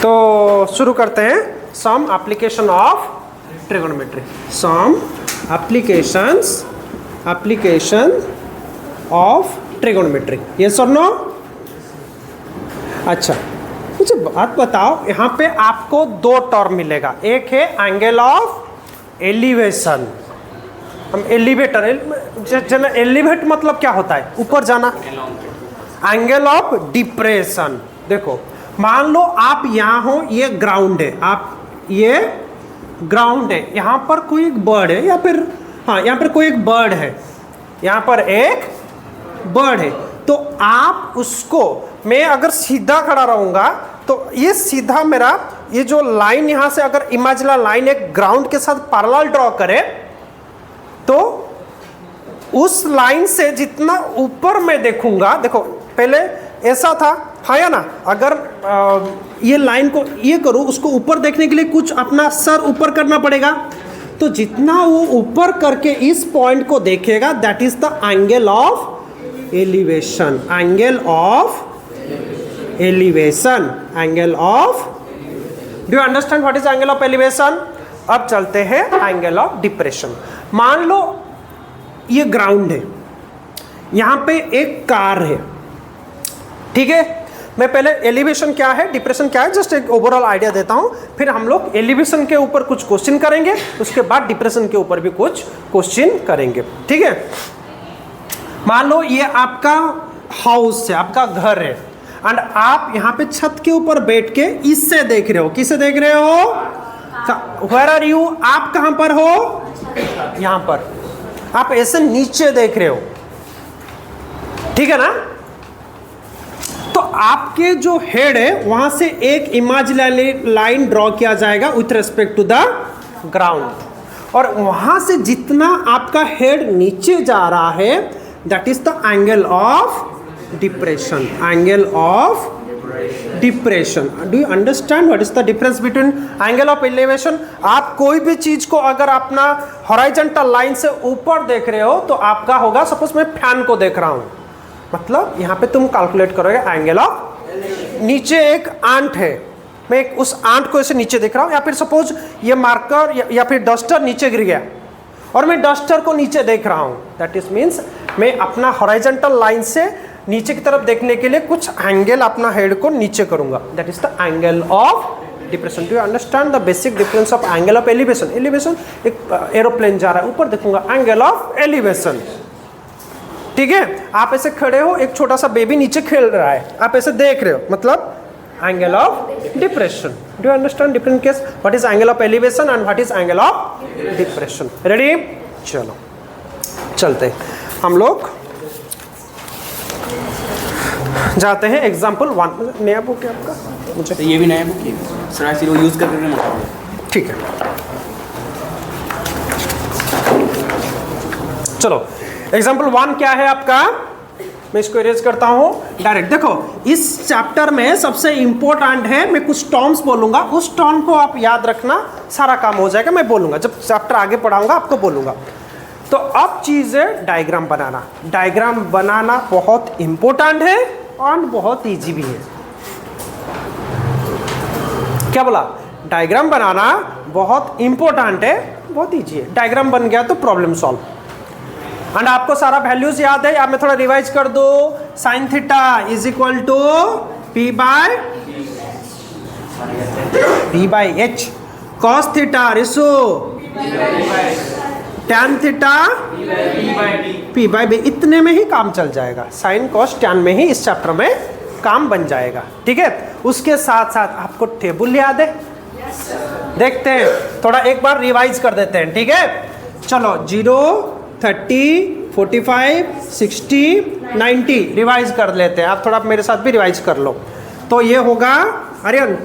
तो शुरू करते हैं some application of trigonometry. Some application of trigonometry. Yes और नो? अच्छा मुझे बात बताओ, यहाँ पे आपको दो टर्म मिलेगा। एक है एंगल ऑफ एलिवेशन। हम एलिवेटर एलिवेट मतलब क्या होता है? ऊपर जाना। Angle of depression. देखो मान लो आप यहाँ हो, ये ग्राउंड है, आप ये ग्राउंड है, यहाँ पर कोई एक बर्ड है या फिर हाँ यहाँ पर कोई एक बर्ड है, यहाँ पर एक बर्ड है। तो आप उसको, मैं अगर सीधा खड़ा रहूंगा तो ये सीधा मेरा ये जो लाइन यहाँ से अगर इमेजिनरी लाइन एक ग्राउंड के साथ पैरेलल ड्रॉ करे तो उस लाइन से जितना ऊपर मैं देखूंगा, देखो पहले ऐसा था, हाँ या ना? अगर ये लाइन को ये करूँ, उसको ऊपर देखने के लिए कुछ अपना सर ऊपर करना पड़ेगा। तो जितना वो ऊपर करके इस पॉइंट को देखेगा, that is the angle of elevation. Angle of elevation, angle of, do you understand what is angle of elevation? अब चलते हैं एंगल ऑफ डिप्रेशन। मान लो ये ग्राउंड है, यहां पे एक कार है, ठीक है? मैं पहले एलिवेशन क्या है, डिप्रेशन क्या है, जस्ट एक ओवरऑल आइडिया देता हूं, फिर हम लोग एलिवेशन के ऊपर कुछ क्वेश्चन करेंगे, उसके बाद डिप्रेशन के ऊपर भी कुछ क्वेश्चन करेंगे, ठीक है? मान लो ये आपका हाउस है, आपका घर है, एंड आप यहाँ पे छत के ऊपर बैठ के इससे देख रहे हो। किससे देख रहे हो? Where are you? आप कहां पर हो? यहां पर। आप ऐसे नीचे देख रहे हो, ठीक है ना? तो आपके जो हेड है वहां से एक इमेजिनरी लाइन ड्रॉ किया जाएगा with respect to the ground, और वहां से जितना आपका हेड नीचे जा रहा है, that is the angle of depression. Angle of depression. Do you understand what is the difference between angle of elevation? आप कोई भी चीज को अगर अपना हॉरिजॉन्टल लाइन से ऊपर देख रहे हो तो आपका होगा, सपोज मैं फैन को देख रहा हूं, मतलब यहाँ पे तुम कैलकुलेट करोगे एंगल ऑफ। नीचे एक आंट है, मैं उस आंट को ऐसे नीचे देख रहा हूँ, या फिर सपोज ये मार्कर या फिर डस्टर नीचे गिर गया और मैं डस्टर को नीचे देख रहा हूँ, दैट इज मीन्स मैं अपना हॉरिजॉन्टल लाइन से नीचे की तरफ देखने के लिए कुछ एंगल अपना हेड को नीचे करूंगा, that is the angle of depression. Do you understand the basic difference of angle of elevation? Elevation एक एरोप्लेन जा रहा है, ऊपर देखूंगा, एंगल ऑफ एलिवेशन, ठीक है? आप ऐसे खड़े हो, एक छोटा सा बेबी नीचे खेल रहा है, आप ऐसे देख रहे हो, मतलब angle of depression. Do you understand different case? What is angle of elevation and what is angle of depression? Ready? चलो चलते हम लोग जाते हैं एग्जाम्पल 1। नया बुक है आपका? मुझे तो ये भी नया बुक है सर, ऐसे वो यूज़ करके ना, ठीक है। चलो एग्जाम्पल 1 क्या है आपका? मैं इसको इरेज करता हूं डायरेक्ट। देखो इस चैप्टर में सबसे इंपॉर्टेंट है, मैं कुछ टर्म्स बोलूंगा, उस टर्म को आप याद रखना, सारा काम हो जाएगा। मैं बोलूंगा, जब चैप्टर आगे पढ़ाऊंगा आपको बोलूंगा। तो अब चीज़ है डायग्राम बनाना। डायग्राम बनाना बहुत इंपॉर्टेंट है और बहुत इजी भी है। क्या बोला? डायग्राम बनाना बहुत इंपॉर्टेंट है, बहुत इजी है। डायग्राम बन गया तो प्रॉब्लम सॉल्व। एंड आपको सारा वैल्यूज याद है, या मैं थोड़ा रिवाइज कर दो। Sine theta is equal to P by H, cos theta रिसो tan theta P by B. इतने में ही काम चल जाएगा, साइन कॉस टैन में ही इस चैप्टर में काम बन जाएगा, ठीक है? उसके साथ साथ आपको टेबल याद है? देखते हैं, थोड़ा एक बार रिवाइज कर देते हैं, ठीक है? चलो 0, 30, 45, 60, 90 रिवाइज कर लेते हैं। आप थोड़ा मेरे साथ भी रिवाइज कर लो। तो ये होगा, आर्यन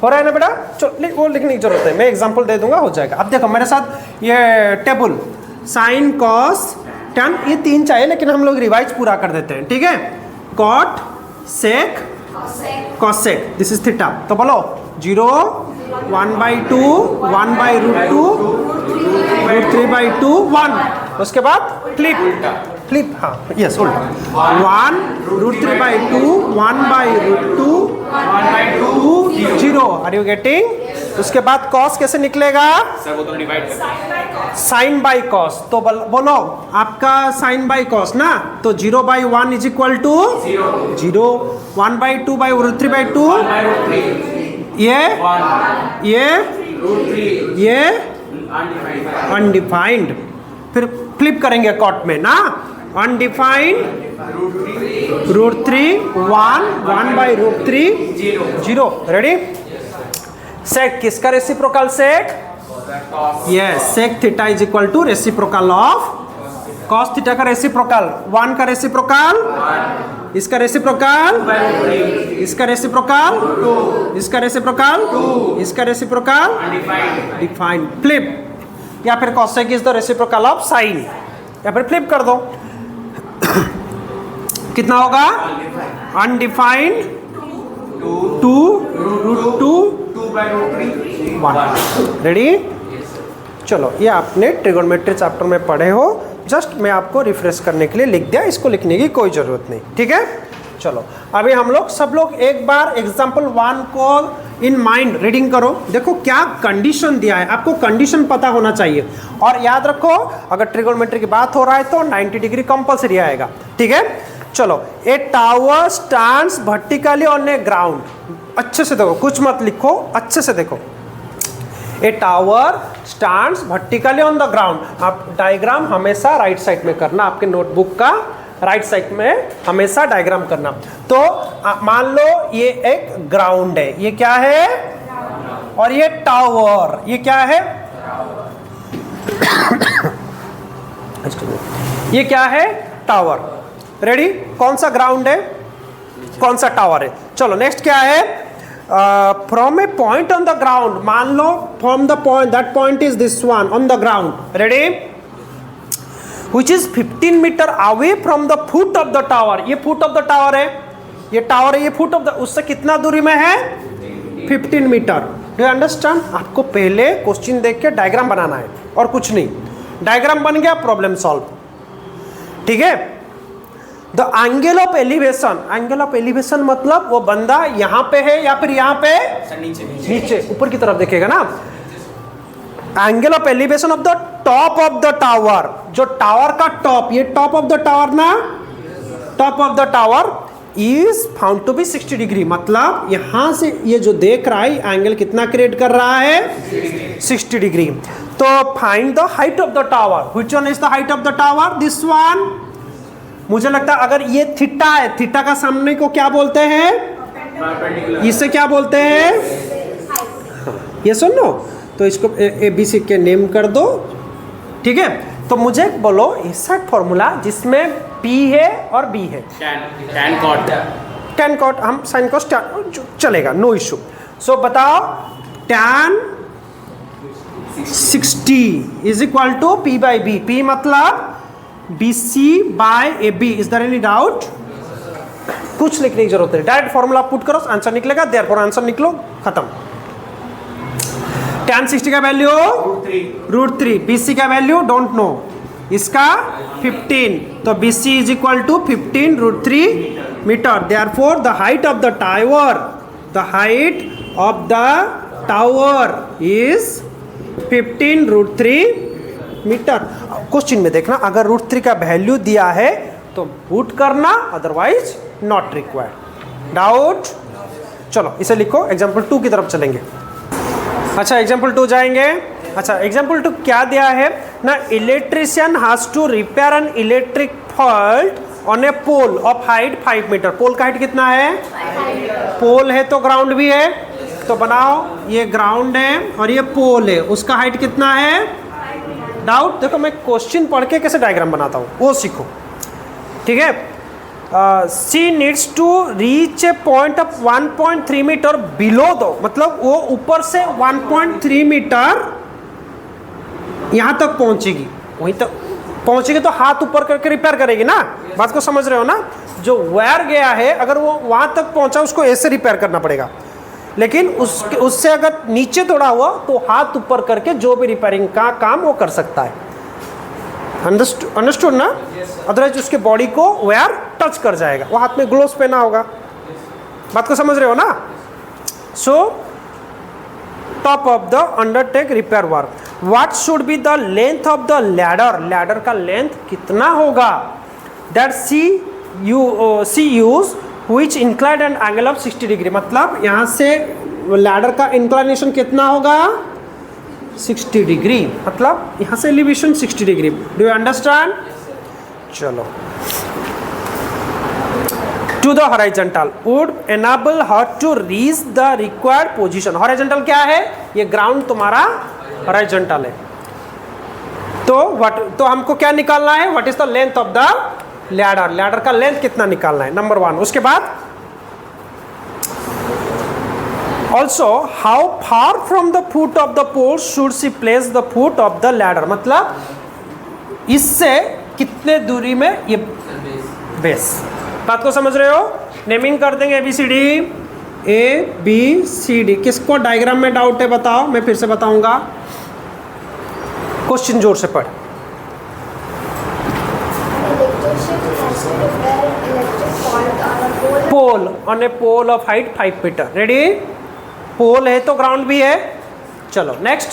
हो रहा है ना बेटा? चलो वो लिखने की जरूरत है, मैं एग्जांपल दे दूंगा, हो जाएगा। अब देखो मेरे साथ ये टेबल, साइन कॉस टैन, ये 3 चाहिए लेकिन हम लोग रिवाइज पूरा कर देते हैं, ठीक है? Cot sec cosec, this is theta. तो बोलो 0, 1/2, 1/√2, √3/2, 1। उसके बाद फ्लिप, हाँ यस उल्टा, 1 √3/2, 1/√2, 2 आर यू गेटिंग? उसके बाद कॉस कैसे निकलेगा? सर वो तो डिवाइड करते साइन बाई कॉस। तो बोलो आपका साइन बाई कॉस ना, तो 0/1 is equal to 0, 1/2 by √3 by 2, ये अनडिफाइंड। फिर फ्लिप करेंगे कॉट में ना, अनडिफाइंड √3 1 बाई √3 0। रेडी? सेक किसका reciprocal? Sec yes, sec theta is equal to reciprocal of cos theta का रेसिप्रोकल 1 का रेसिप्रोकल, इसका रेसिप्रोकल, इसका रेसिप्रोकल, इसका रेसिप्रोकल, इसका रेसिप्रोकल डिफाइंड। फ्लिप या फिर cosec is the reciprocal of sine, या फिर फ्लिप कर दो। कितना होगा? अनडिफाइंड 2 √2 1। रेडी? चलो, ये आपने ट्रिगोनोमेट्री चैप्टर में पढ़े हो, जस्ट मैं आपको रिफ्रेश करने के लिए लिख दिया, इसको लिखने की कोई ज़रूरत नहीं। ठीक है? चलो अभी हम लोग सब लोग एक बार एग्जाम्पल 1 को इन माइंड रीडिंग करो। देखो क्या कंडीशन दिया है, आपको कंडीशन पता होना चाहिए। और याद रखो, अगर ट्रिगोनोमेट्री की बात हो रहा है तो 90 डिग्री कंपल्सरी आएगा। ठीक है? चलो, ए tower stands vertically on A ground. अच्छे से देखो, कुछ मत लिखो, अच्छे से देखो। ए tower stands vertically on the ground. आप डायग्राम हमेशा राइट साइड में करना, आपके नोटबुक का राइट साइड में हमेशा डायग्राम करना। तो मान लो ये एक ग्राउंड है, ये क्या है? और ये टावर, ये क्या है? ये क्या है? टावर। रेडी? कौन सा ग्राउंड है, कौन सा टावर है? चलो नेक्स्ट क्या है? From a point on the ground, मान लो from the point, that point is this one on the ground. Ready? Which is 15 metre away from the foot of the tower. ये फुट ऑफ द टावर है, ये tower है, ये foot of the, उससे कितना दूरी में है? 15 मीटर। Do you understand? आपको पहले क्वेश्चन देख के डायग्राम बनाना है और कुछ नहीं। डायग्राम बन गया, प्रॉब्लम सॉल्व। ठीक है? The angle of elevation, angle of elevation मतलब वो बंदा यहाँ पे है या फिर यहाँ पे? नीचे, ऊपर की तरफ देखेगा ना। Angle of elevation of the top of the tower, जो टावर का टॉप, ये टॉप ऑफ द टावर ना, top of the tower is found to be 60 degree. मतलब यहां से ये जो देख रहा है एंगल कितना क्रिएट कर रहा है? 60 डिग्री। तो find the height of the tower. Which one is the height of the tower? This one. मुझे लगता है अगर ये थीटा है, थीटा का सामने को क्या बोलते हैं? इसे क्या बोलते हैं? ये सुन लो, तो इसको ABC के नेम कर दो। ठीक है? तो मुझे बोलो ऐसा फॉर्मूला जिसमें P है और B है। tan cot, tan cot, हम साइन को चलेगा, नो इशू। सो बताओ, tan 60 is equal to P by B। P मतलब BC by AB। Is there any doubt? कुछ लिखने की जरूरत नहीं, डायरेक्ट फॉर्मूला पुट करो, आंसर निकलेगा। देयरफॉर आंसर निकलो, खत्म। tan 60 का वैल्यू √3, BC का वैल्यू डोंट नो, इसका 15, तो BC is equal to 15 √3 metre. Therefore the height of the tower, the height of the tower is 15 √3 metre. Question में देखना, अगर √3 का वैल्यू दिया है तो पुट करना, अदरवाइज नॉट रिक्वायर्ड। डाउट? चलो इसे लिखो, एग्जाम्पल 2 की तरफ चलेंगे। अच्छा, एग्जाम्पल 2 जाएंगे। अच्छा, एग्जाम्पल 2 क्या दिया है ना? Electrician has to repair an electric fault on a pole of height 5 metre. Pole का हाइट कितना है? पोल है तो ग्राउंड भी है, तो बनाओ, ये ग्राउंड है और ये पोल है, उसका हाइट कितना है? डाउट? देखो मैं क्वेश्चन पढ़ के कैसे डायग्राम बनाता हूँ वो सीखो। ठीक है? She needs to reach a point of 1.3 metre below दो, मतलब वो ऊपर से 1.3 मीटर यहाँ तक पहुँचेगी, वहीं तक पहुँचेगी तो हाथ ऊपर करके रिपेयर करेगी ना। बात को समझ रहे हो ना? जो वायर गया है अगर वो वहाँ तक पहुँचा, उसको ऐसे रिपेयर करना पड़ेगा। लेकिन उससे अगर नीचे तोड़ा हुआ तो हाथ ऊपर करके जो भी रिपेयरिंग का काम वो कर सकता है। अंडरस्टूड ना? अदरवाइज उसके बॉडी को वायर टच कर जाएगा, वो हाथ में ग्लोव्स पहना होगा। बात को समझ रहे हो ना? सो top of the undertake repair work. What should be the length of the ladder? Ladder का length कितना होगा? That she use which inclined an angle of 60 degree. मतलब यहाँ से ladder का inclination कितना होगा? 60 degree. मतलब यहाँ से elevation 60 degree. Do you understand? चलो. To the horizontal would enable her to reach the required position. Horizontal क्या है? ये ground तुम्हारा horizontal है. तो हमको क्या निकालना है? What is the length of the ladder? Ladder का length कितना निकालना है? Number 1. उसके बाद also how far from the foot of the pole should she place the foot of the ladder? मतलब इससे कितने दूरी में ये बेस. बात को समझ रहे हो? नेमिंग कर देंगे ABCD. किसको डायग्राम में डाउट है बताओ, मैं फिर से बताऊंगा. क्वेश्चन जोर से पढ़. Pole on a pole of height 5 metre. Ready? Pole है तो ग्राउंड भी है. चलो next.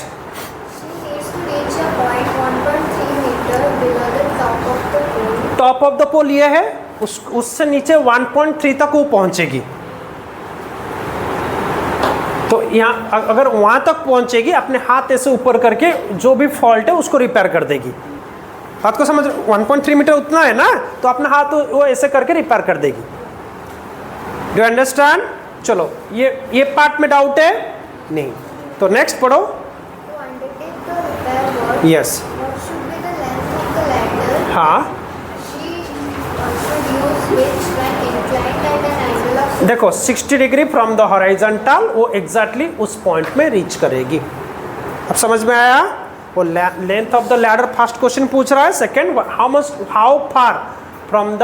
Top of the pole ये है, उससे नीचे 1.3 तक वो पहुंचेगी. तो यहाँ अगर वहां तक पहुंचेगी अपने हाथ ऐसे ऊपर करके जो भी फॉल्ट है उसको रिपेयर कर देगी. बात को समझ. 1.3 मीटर उतना है ना, तो अपना हाथ वो ऐसे करके रिपेयर कर देगी. Do understand? चलो ये पार्ट में डाउट है नहीं, तो नेक्स्ट पढ़ो. यस. हाँ देखो 60 डिग्री फ्रॉम द हॉरिजॉन्टल, वो एग्जैक्टली उस पॉइंट में रीच करेगी. अब समझ में आया? वो length of the ladder first question पूछ रहा है. Second how far from the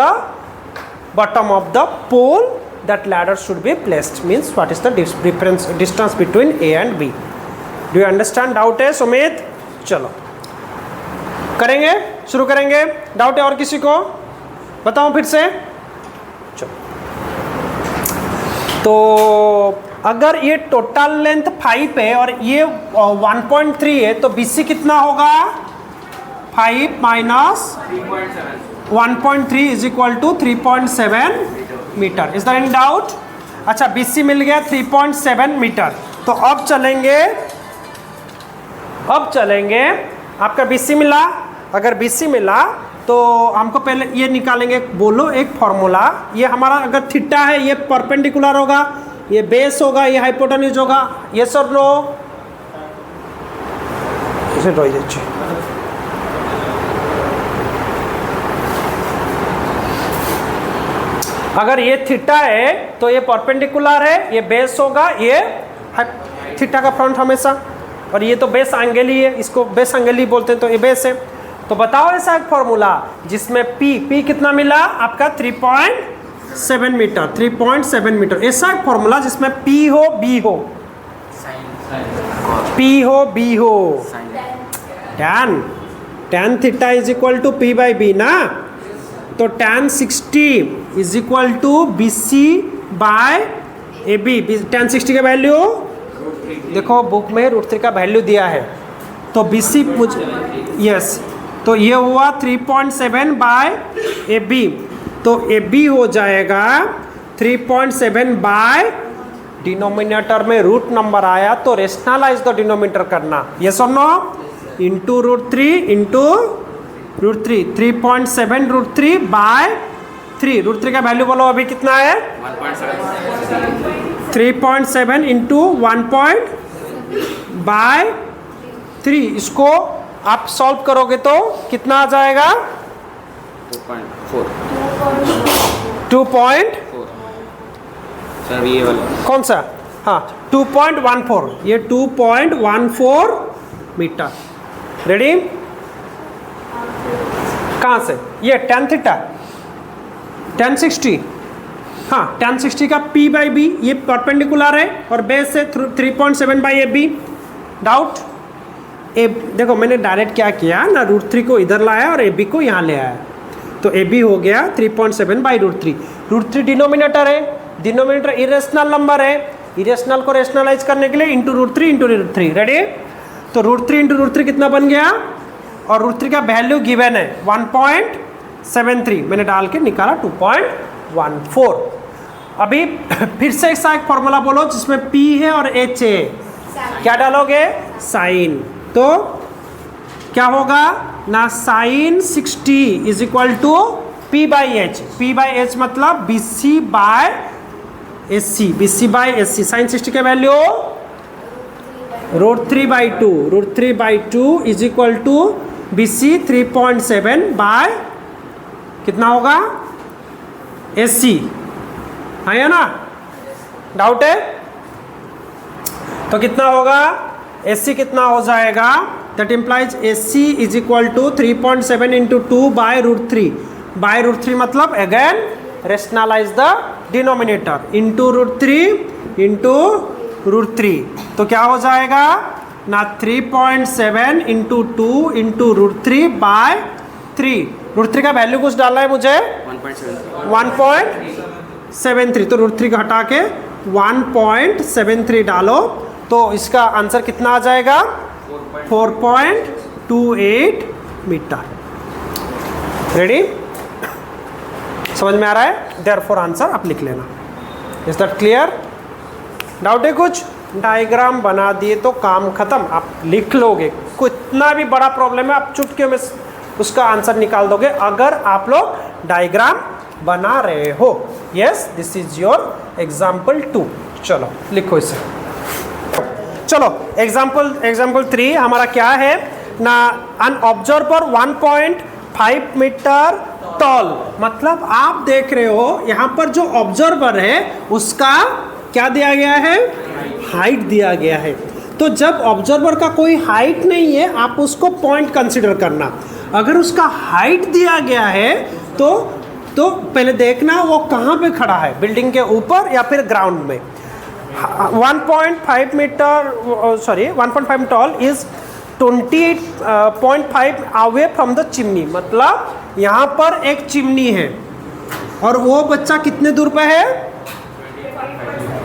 bottom of the pole that ladder should be placed, means what is the difference distance between A and B. Do you understand? Doubt है सुमित? चलो करेंगे, शुरू करेंगे. Doubt है और किसी को? बताओ फिर से. चलो तो अगर ये टोटल लेंथ 5 है और ये 1.3 है तो BC कितना होगा? 5 minus 1.3 is equal to 3.7 metre. Is there any doubt? अच्छा BC मिल गया 3.7 मीटर. तो अब चलेंगे आपका BC मिला. अगर BC मिला तो हमको पहले ये निकालेंगे. बोलो एक फॉर्मूला. ये हमारा अगर थीटा है ये परपेंडिकुलर होगा, ये बेस होगा, ये हाइपोटेन्यूज होगा. यस और नो? इसे रही जाइए. अगर ये थीटा है तो ये परपेंडिकुलर है, ये बेस होगा, ये थीटा का फ्रंट हमेशा, और ये तो बेस एंगल ही है, इसको बेस एंगल ही बोलते हैं, तो ये बेस है. तो बताओ ऐसा एक फॉर्मूला जिसमें P कितना मिला आपका? 3.7 मीटर. 3.7 मीटर. ऐसा एक फॉर्मूला जिसमें P हो B हो. P हो B हो. tan theta is equal to P by B ना. तो tan 60 is equal to BC by AB. tan 60 का वैल्यू देखो बुक में √3 का वैल्यू दिया है. तो BC यस, तो ये हुआ 3.7 बाय AB. तो AB हो जाएगा 3.7 बाय, डिनोमिनेटर में रूट नंबर आया तो रेशनलाइज द डिनोमिनेटर करना. यस और नो? Into √3 into √3. 3.7 √3 बाय 3. √3 का वैल्यू बोलो अभी कितना है? 3.7 इंटू 1 बाय 3. इसको आप सॉल्व करोगे तो कितना आ जाएगा? 2.4. सर ये वाला कौन सा? हाँ 2.14. ये 2.14 मीटर. रेडी? कहाँ से? ये tan थीटा, tan 60. हाँ tan 60 का P बाई B, ये परपेंडिकुलर है और बेस है 3.7 बाई AB. डाउट? देखो मैंने डायरेक्ट क्या किया ना, √3 को इधर लाया और AB को यहाँ ले आया. तो AB हो गया 3.7 बाई √3. √3 डिनोमिनेटर है, डिनोमिनेटर इरेशनल नंबर है, इरेशनल को रेशनलाइज करने के लिए इंटू √3 इंटू √3, रेडी? तो √3 इंटू √3 कितना बन गया, और √3 का वैल्यू गिवन है 1.73, मैंने डाल के निकाला 2.14। अभी फिर से ऐसा एक फॉर्मूला बोलो जिसमें P है और H है, क्या डालोगे? साइन। तो क्या होगा ना, sign 60 is equal to P/H। P/H मतलब BC/AC, साइन 60 के value √3/2, √3/2 is equal to BC 3.7 by कितना होगा, AC, है ना? डाउट है? तो कितना होगा, AC कितना हो जाएगा, that implies AC is equal to 3.7 into 2 by √3 मतलब again rationalise the denominator, into √3 into √3, तो क्या हो जाएगा ना 3.7 इंटू 2 इंटू √3 बाय 3। √3 का वैल्यू कुछ डालना है मुझे 1.73, तो √3 का हटा के 1.73 डालो, तो इसका आंसर कितना आ जाएगा 4.28 मीटर। रेडी? समझ में आ रहा है? देयरफॉर आंसर आप लिख लेना। Is that clear? डाउट है कुछ? डायग्राम बना दिए तो काम खत्म, आप लिख लोगे, कितना भी बड़ा प्रॉब्लम है आप चुटकियों में उसका आंसर निकाल दोगे अगर आप लोग डायग्राम बना रहे हो। Yes, this is your example 2। चलो लिखो इसे। चलो एग्जाम्पल 3 हमारा क्या है ना, एन ऑब्जर्वर 1.5 मीटर टॉल, मतलब आप देख रहे हो यहाँ पर जो ऑब्जर्वर है उसका क्या दिया गया है, हाइट दिया गया है। तो जब ऑब्जर्वर का कोई हाइट नहीं है आप उसको पॉइंट कंसीडर करना। अगर उसका हाइट दिया गया है तो पहले देखना वो कहाँ पे खड़ा है, बिल्डिंग के ऊपर या फिर ग्राउंड में। 1.5 tall is 28.5 away from the chimney, मतलब यहाँ पर एक चिमनी है और वो बच्चा कितने दूर पे है,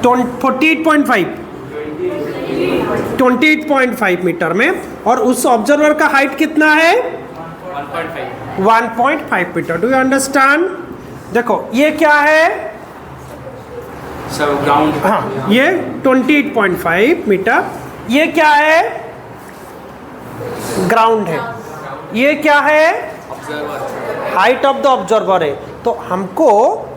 28.5 मीटर में, और उस ऑब्जर्वर का हाइट कितना है 1.5 मीटर। Do you understand? देखो ये क्या है, ग्राउंड, हाँ ये 28.5 मीटर, ये क्या है ग्राउंड है, ये क्या है हाइट ऑफ द ऑब्जर्वर है। तो हमको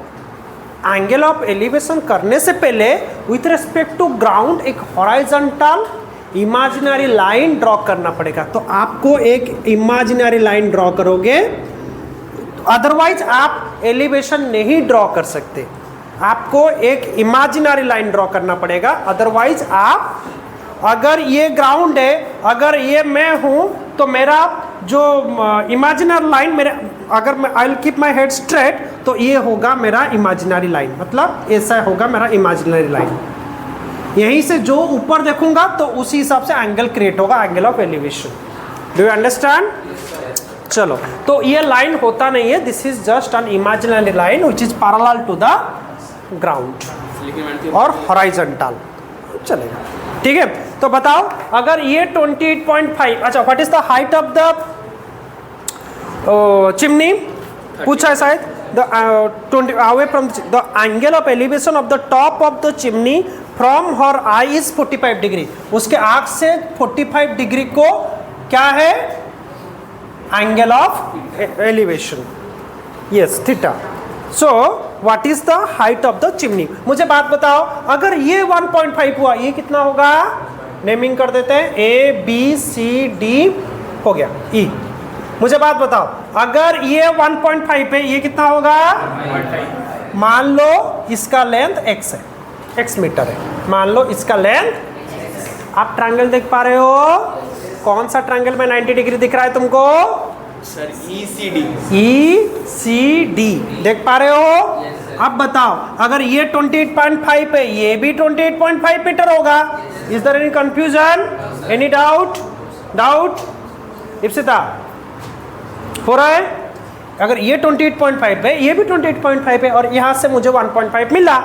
एंगल ऑफ एलिवेशन करने से पहले विथ रिस्पेक्ट टू ग्राउंड एक हॉराइजॉन्टल इमेजिनरी लाइन ड्रॉ करना पड़ेगा। तो आपको एक इमेजिनरी लाइन ड्रॉ करोगे, अदरवाइज आप एलिवेशन नहीं ड्रॉ कर सकते। आपको एक इमेजिनरी लाइन ड्रॉ करना पड़ेगा, अदरवाइज आप, अगर ये ग्राउंड है, अगर ये मैं हूं, तो मेरा जो इमेजिनरी लाइन मेरे, अगर मैं I will keep my head straight, तो ये होगा मेरा इमेजिनरी लाइन, मतलब ऐसा होगा मेरा इमेजिनरी लाइन। यहीं से जो ऊपर देखूंगा तो उसी हिसाब से एंगल क्रिएट होगा, angle of elevation. Do you understand? चलो, तो ये लाइन होता नहीं है, this is just an imaginary line which is parallel to the ground और हॉरिजॉन्टल, चलेगा, ठीक है। तो बताओ अगर ये 28.5, अच्छा what is the height of the chimney, पूछा है शायद, the 20 away from the angle of elevation of the top of the chimney from her I is 45 degree, उसके आंख से 45 डिग्री को क्या है, angle of elevation, yes theta. So what is the height of the chimney. मुझे बात बताओ, अगर ये 1.5 हुआ, ये कितना होगा, नेमिंग कर देते हैं, A B C D हो गया, E। मुझे बात बताओ, अगर ये 1.5 है, ये कितना होगा, मान लो इसका लेंथ x है, x मीटर है, मान लो इसका लेंथ। आप ट्रायंगल देख पा रहे हो, कौन सा ट्रायंगल में 90 डिग्री दिख रहा है तुमको, सर ECD, ECD देख पा रहे हो। अब बताओ अगर ये 28.5 है, ये भी 28.5 मीटर होगा। Is there any confusion, any doubt? Ipsita हो रहा है? अगर ये 28.5 है, ये भी 28.5 है, और यहां से मुझे 1.5 मिला,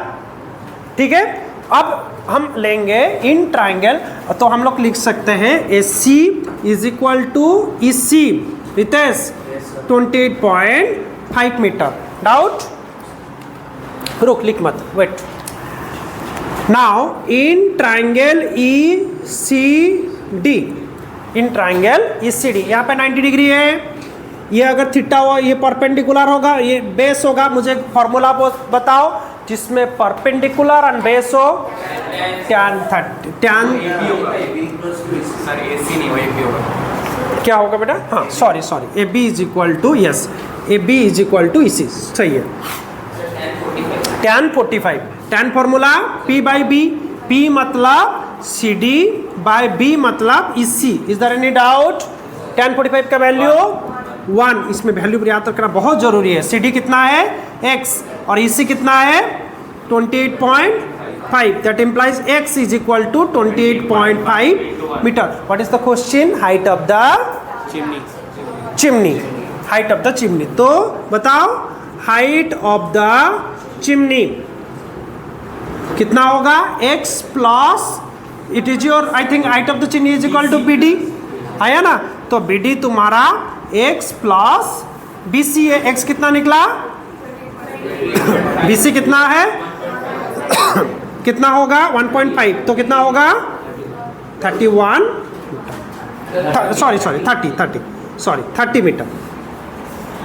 ठीक है। अब हम लेंगे इन ट्राइंगल, तो हम लोग लिख सकते हैं A C is equal to E C रितेश 28.5 मीटर। डाउट? रुक, लिख मत, wait. Now in triangle E C D, in triangle E C D, यहाँ पे 90 डिग्री है, ये अगर थीटा हो ये परपेंडिकुलर होगा, ये बेस होगा। मुझे फॉर्मूला बताओ जिसमें परपेंडिकुलर एंड बेस हो। टैन 30 टैन क्या होगा बेटा? हाँ sorry A B is equal to, yes A B is equal to AC, सही है। Tan 45, tan formula P by B, P मतलब सी डी बाई बी मतलब AC. Is there any doubt? Tan 45 का value 1, इसमें value याद रखना बहुत जरूरी है। सी डी कितना है? x, और इसी कितना है? 28.5, that implies x is equal to 28.5 metre. What is the question? Height of the chimney, height of the chimney. तो बताओ हाइट ऑफ द चिमनी कितना होगा? x plus it is your, I think height of the chimney is equal to B D, आया ना? तो B D तुम्हारा x plus B C है। x कितना निकला? बी सी कितना है? कितना होगा? 1.5, तो कितना होगा? 31, sorry 30 metre.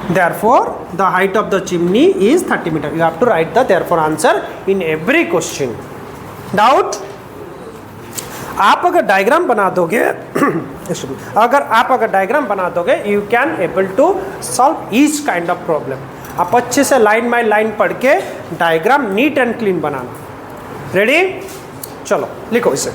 Therefore, the height of the chimney is 30 meter. You have to write the therefore answer in every question. Doubt? आप अगर डायग्राम बना दोगे अगर डायग्राम बना दोगे, you can able to solve each kind of problem. आप अच्छे से लाइन बाय लाइन पढ़ के डायग्राम नीट एंड क्लीन बनाना। रेडी? चलो लिखो इसे।